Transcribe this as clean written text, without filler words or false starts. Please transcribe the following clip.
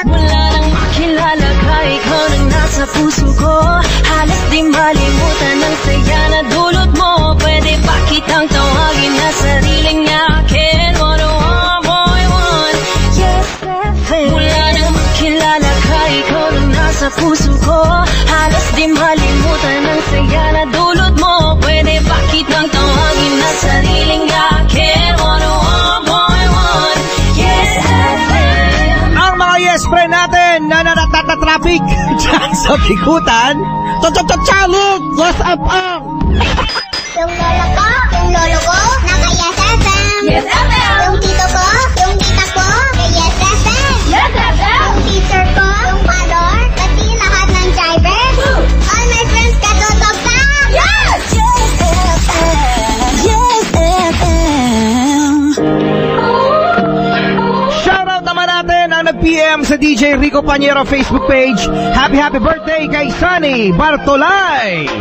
Mula nang makilala ka, ikaw nang nasa puso ko. Halos di malimutan ang saya na dulot mo. Pwede ba kitang tawagin na sariling akin? 101.1 Yes FM. Mula nang makilala ka, ikaw nang nasa puso ko. Halos di malimutan ang saya na dulot mo. Pwede ba kitang tawagin na sariling akin? 101.1 Yes FM. Ang mga yes friend natin na traffic dyan sa Bikutan. Chalik! Yes FM! Yung lolo ko, naka-Yes FM. Yes FM. Yung tito ko, yung tita ko, kay-Yes FM. Yes FM. Yung teacher ko, yung pador, pati lahat ng driver. All my friends katutok sa Yes! Yes FM. Yes FM. Shoutout naman natin ang nag-PM sa DJ Rico Pañero Facebook page. Happy birthday kay Sunny Bartolay!